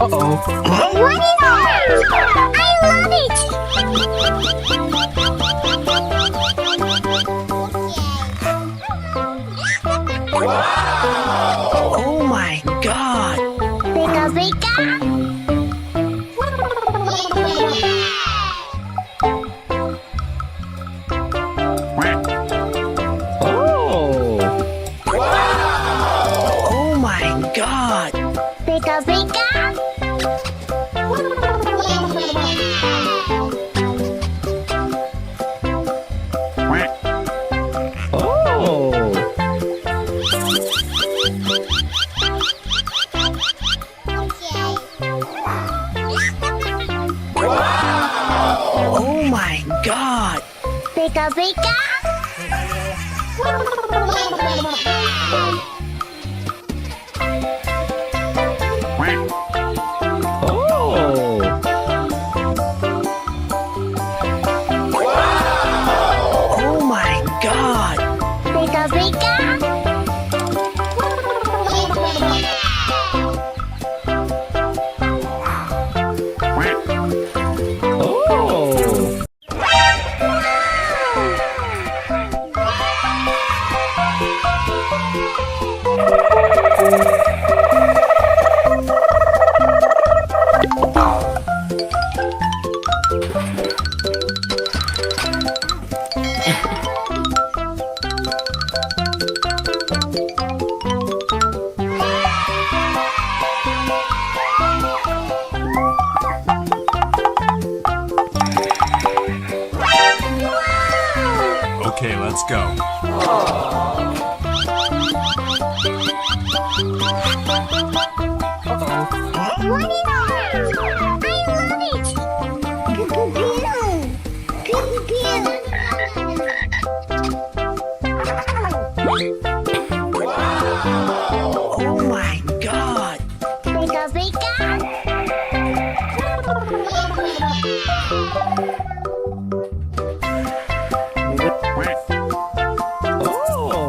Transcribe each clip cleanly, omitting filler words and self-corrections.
What is that? I love it! Oh my god! Beka beka! Oh! Oh my god! Beka beka! Oh! Oh my god! Beka beka! Oh! Oh my god! Beka beka! Oh! Okay, let's go. What is that? I love it! Oh my god! Beka beka! Oh!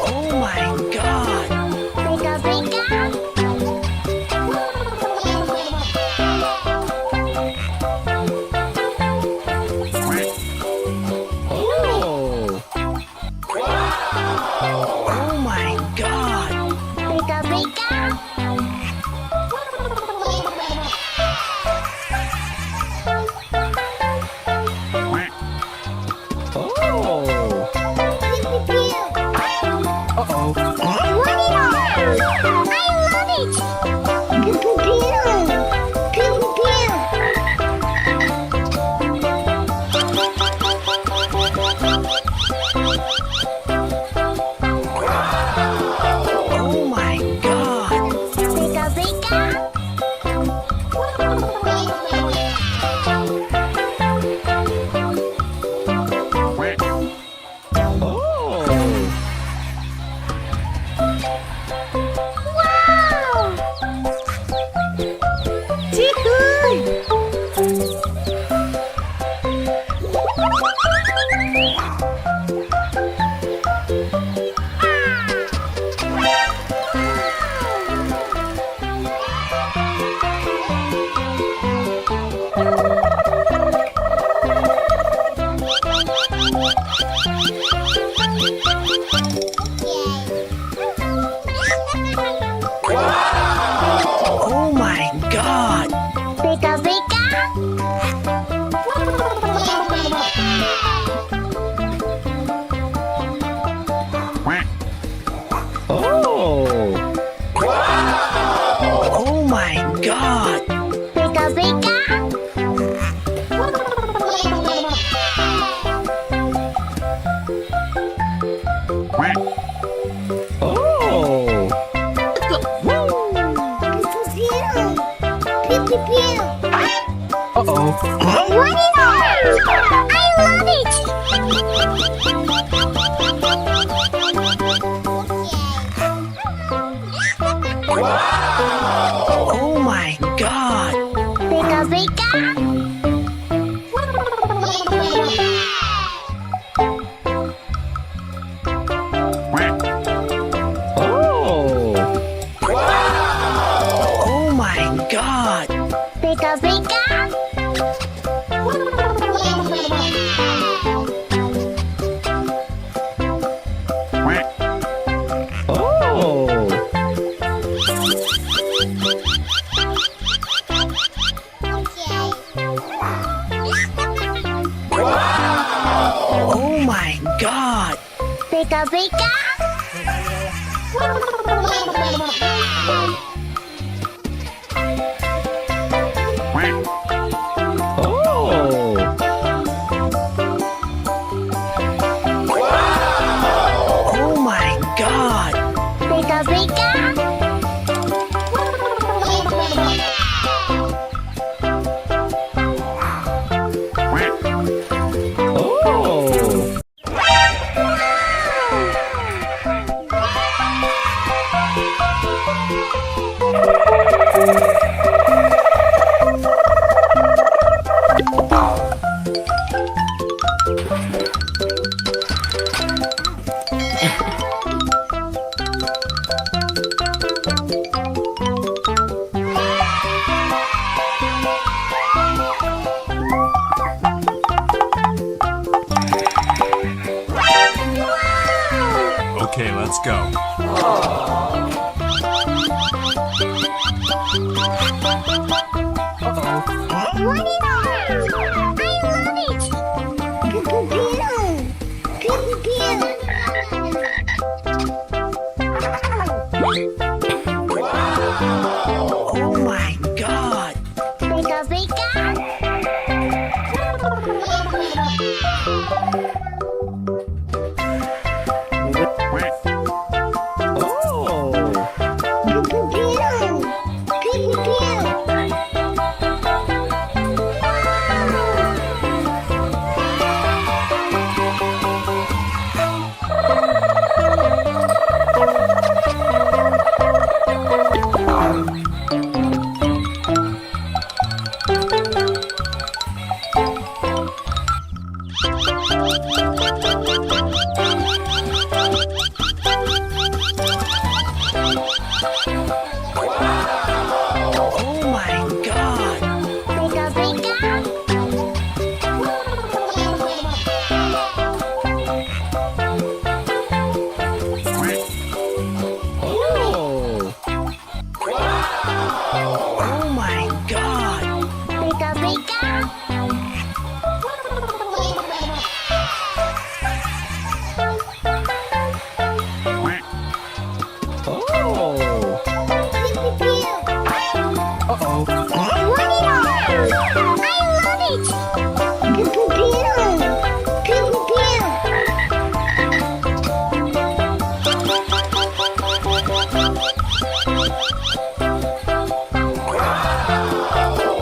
Oh my god! Beka beka! Oh! Oh my god! Beka beka! Oh! Uh-oh. What is that? I love it! Oh my god! Beka beka! Oh! Wow! Oh my god! Beka beka! Oh! Oh my god! Beka beka! God! Beka beka. Oh! Oh my God! Beka beka. Oh! Okay, let's go. What is that? I love it. Pew pew Oh my God! Beka beka. Oh! Oh my God! Beka beka. Oh! Oh my God! Beka beka. Oh! Uh-oh. What is that? I love it. Pew pew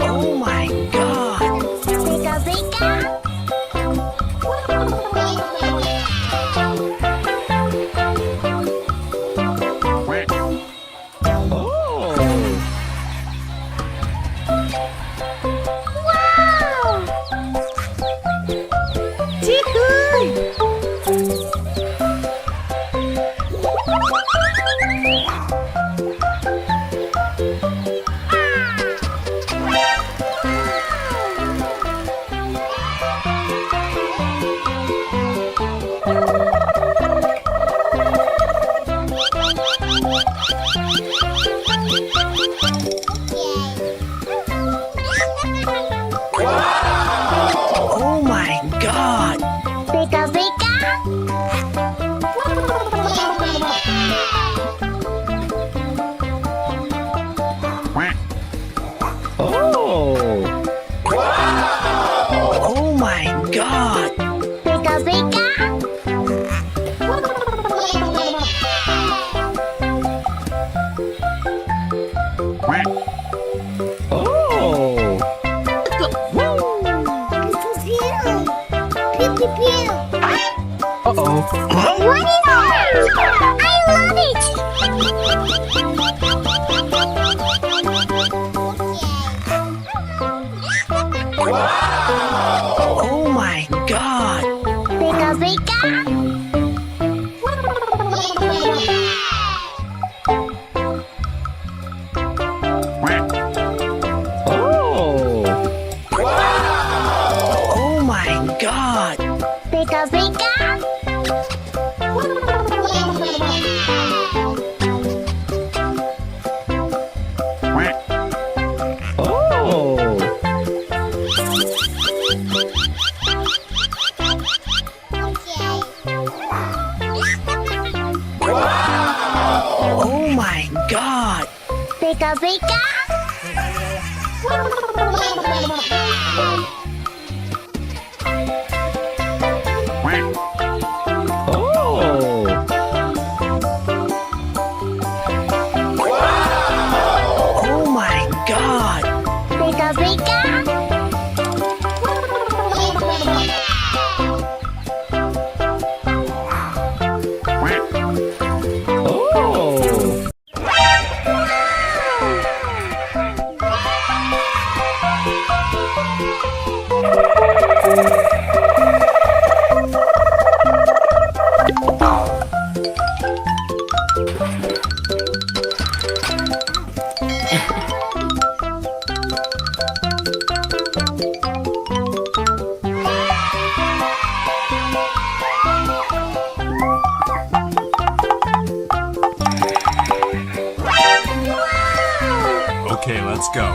Oh my God! Beka beka. Oh! Wow. Oh my God! Beka beka. Oh! Oh my God! Beka beka. Oh! Pew pew pew. Uh-oh. What is that? I love it. Oh my God! Beka beka. Oh! Oh my God! Beka beka. Oh! Beka beka. Oh. Oh my God. Beka beka. Oh. Okay, let's go.